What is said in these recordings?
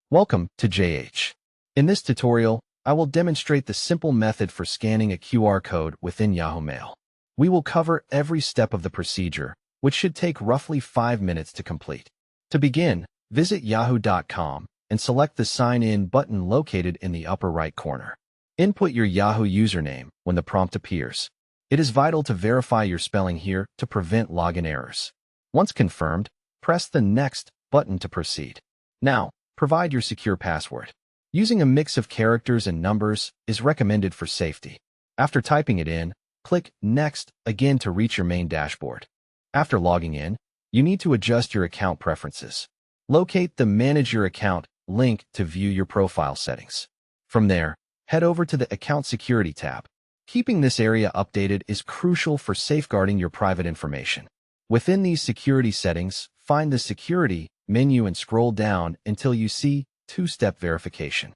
Welcome to JH. In this tutorial, I will demonstrate the simple method for scanning a QR code within Yahoo Mail. We will cover every step of the procedure, which should take roughly 5 minutes to complete. To begin, visit yahoo.com and select the Sign In button located in the upper right corner. Input your Yahoo username when the prompt appears. It is vital to verify your spelling here to prevent login errors. Once confirmed, press the Next button to proceed. Now, provide your secure password. Using a mix of characters and numbers is recommended for safety. After typing it in, click Next again to reach your main dashboard. After logging in, you need to adjust your account preferences. Locate the Manage Your Account link to view your profile settings. From there, head over to the Account Security tab. Keeping this area updated is crucial for safeguarding your private information. Within these security settings, find the Security menu and scroll down until you see two-step verification.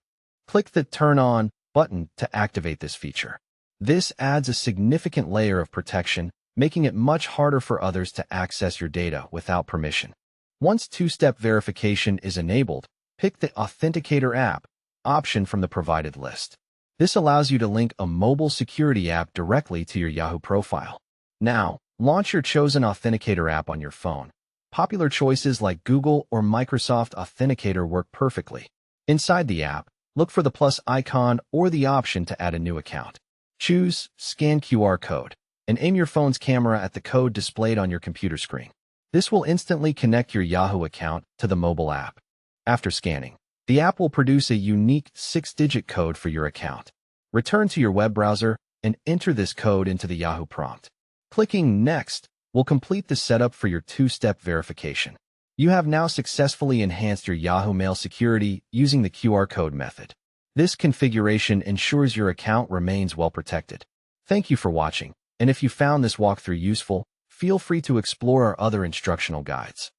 Click the Turn On button to activate this feature. This adds a significant layer of protection, making it much harder for others to access your data without permission. Once two-step verification is enabled, pick the Authenticator app option from the provided list. This allows you to link a mobile security app directly to your Yahoo profile. Now, launch your chosen Authenticator app on your phone. Popular choices like Google or Microsoft Authenticator work perfectly. Inside the app, look for the plus icon or the option to add a new account. Choose Scan QR Code and aim your phone's camera at the code displayed on your computer screen. This will instantly connect your Yahoo account to the mobile app. After scanning, the app will produce a unique 6-digit code for your account. Return to your web browser and enter this code into the Yahoo prompt. Clicking Next will complete the setup for your two-step verification. You have now successfully enhanced your Yahoo Mail security using the QR code method. This configuration ensures your account remains well protected. Thank you for watching, and if you found this walkthrough useful, feel free to explore our other instructional guides.